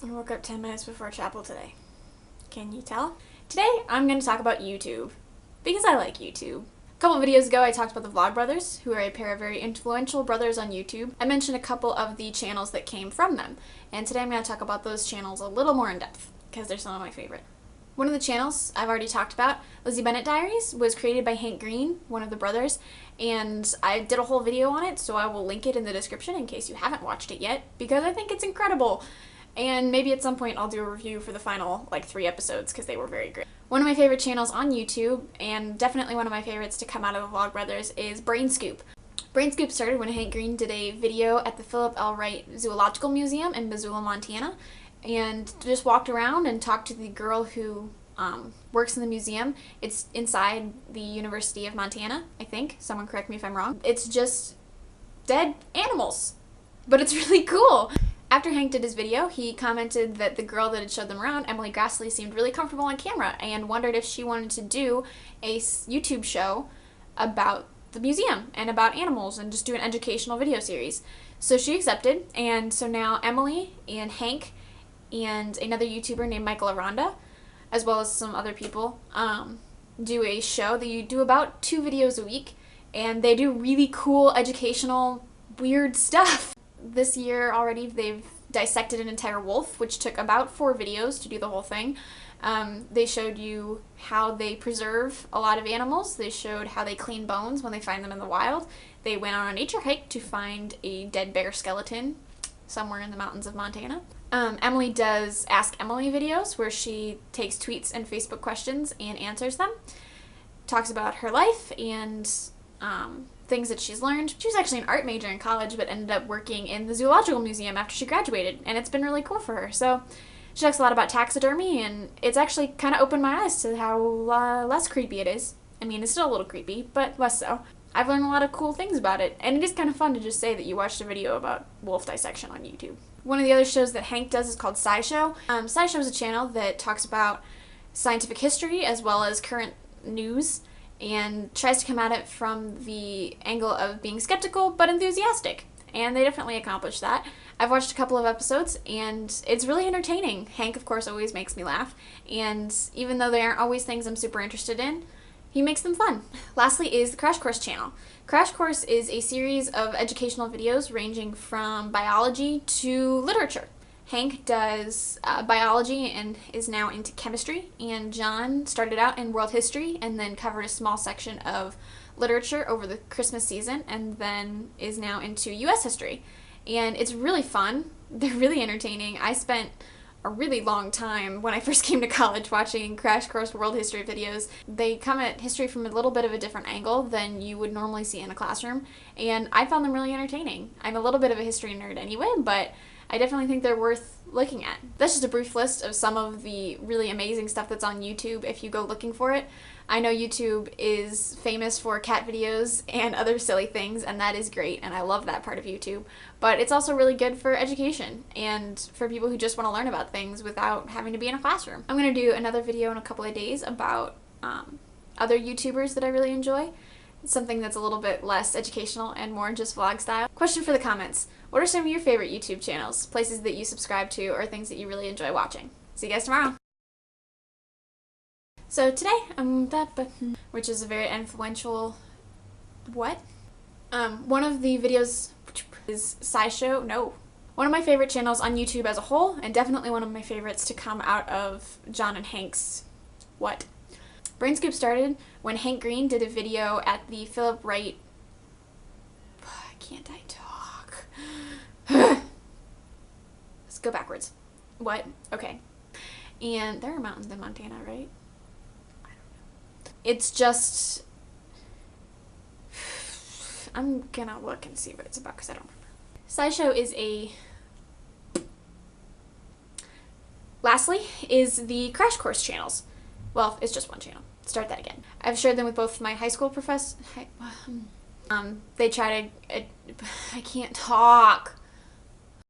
I woke up 10 minutes before chapel today. Can you tell? Today, I'm going to talk about YouTube, because I like YouTube. A couple videos ago, I talked about the Vlogbrothers, who are a pair of very influential brothers on YouTube. I mentioned a couple of the channels that came from them, and today I'm going to talk about those channels a little more in depth, because they're some of my favorite. One of the channels I've already talked about, Lizzie Bennett Diaries, was created by Hank Green, one of the brothers, and I did a whole video on it, so I will link it in the description in case you haven't watched it yet, because I think it's incredible. And maybe at some point I'll do a review for the final, 3 episodes, because they were very great. One of my favorite channels on YouTube, and definitely one of my favorites to come out of the Vlogbrothers, is Brain Scoop. Brain Scoop started when Hank Green did a video at the Philip L. Wright Zoological Museum in Missoula, Montana, and just walked around and talked to the girl who works in the museum. It's inside the University of Montana, I think. Someone correct me if I'm wrong. It's just dead animals, but it's really cool. After Hank did his video, he commented that the girl that had showed them around, Emily Grassley, seemed really comfortable on camera and wondered if she wanted to do a YouTube show about the museum and about animals and just do an educational video series. So she accepted, and so now Emily and Hank and another YouTuber named Michael Aranda, as well as some other people, do a show that you do about 2 videos a week, and they do really cool, educational, weird stuff. This year already they've dissected an entire wolf, which took about 4 videos to do the whole thing. They showed you how they preserve a lot of animals. They showed how they clean bones when they find them in the wild. They went on a nature hike to find a dead bear skeleton somewhere in the mountains of Montana. Emily does Ask Emily videos where she takes tweets and Facebook questions and answers them. Talks about her life and things that she's learned. She was actually an art major in college, but ended up working in the Zoological Museum after she graduated, and it's been really cool for her. So she talks a lot about taxidermy, and it's actually kind of opened my eyes to how less creepy it is. I mean, it's still a little creepy, but less so. I've learned a lot of cool things about it, and it is kind of fun to just say that you watched a video about wolf dissection on YouTube. One of the other shows that Hank does is called SciShow. SciShow is a channel that talks about scientific history as well as current news, and tries to come at it from the angle of being skeptical but enthusiastic, and they definitely accomplish that. I've watched a couple of episodes, and it's really entertaining. Hank, of course, always makes me laugh, and even though they aren't always things I'm super interested in, he makes them fun. Lastly is the Crash Course channel. Crash Course is a series of educational videos ranging from biology to literature. Hank does biology and is now into chemistry, and John started out in world history and then covered a small section of literature over the Christmas season and then is now into US history. And it's really fun. They're really entertaining. I spent a really long time when I first came to college watching Crash Course world history videos. They come at history from a little bit of a different angle than you would normally see in a classroom, and I found them really entertaining. I'm a little bit of a history nerd anyway, but I definitely think they're worth looking at. That's just a brief list of some of the really amazing stuff that's on YouTube if you go looking for it. I know YouTube is famous for cat videos and other silly things, and that is great, and I love that part of YouTube. But it's also really good for education and for people who just want to learn about things without having to be in a classroom. I'm going to do another video in a couple of days about other YouTubers that I really enjoy. Something that's a little bit less educational and more just vlog style. Question for the comments. What are some of your favorite YouTube channels, places that you subscribe to, or things that you really enjoy watching? See you guys tomorrow. So today, which is a very influential, one of the videos is SciShow, one of my favorite channels on YouTube as a whole, and definitely one of my favorites to come out of John and Hank's Brain Scoop started when Hank Green did a video at the Philip Wright, can't I talk? Let's go backwards. Okay. And there are mountains in Montana, right? I don't know. It's just, I'm gonna look and see what it's about because I don't remember. SciShow is Lastly is the Crash Course channels. Well, it's just one channel. Start that again. I've shared them with both my high school professors. They try to, I can't talk.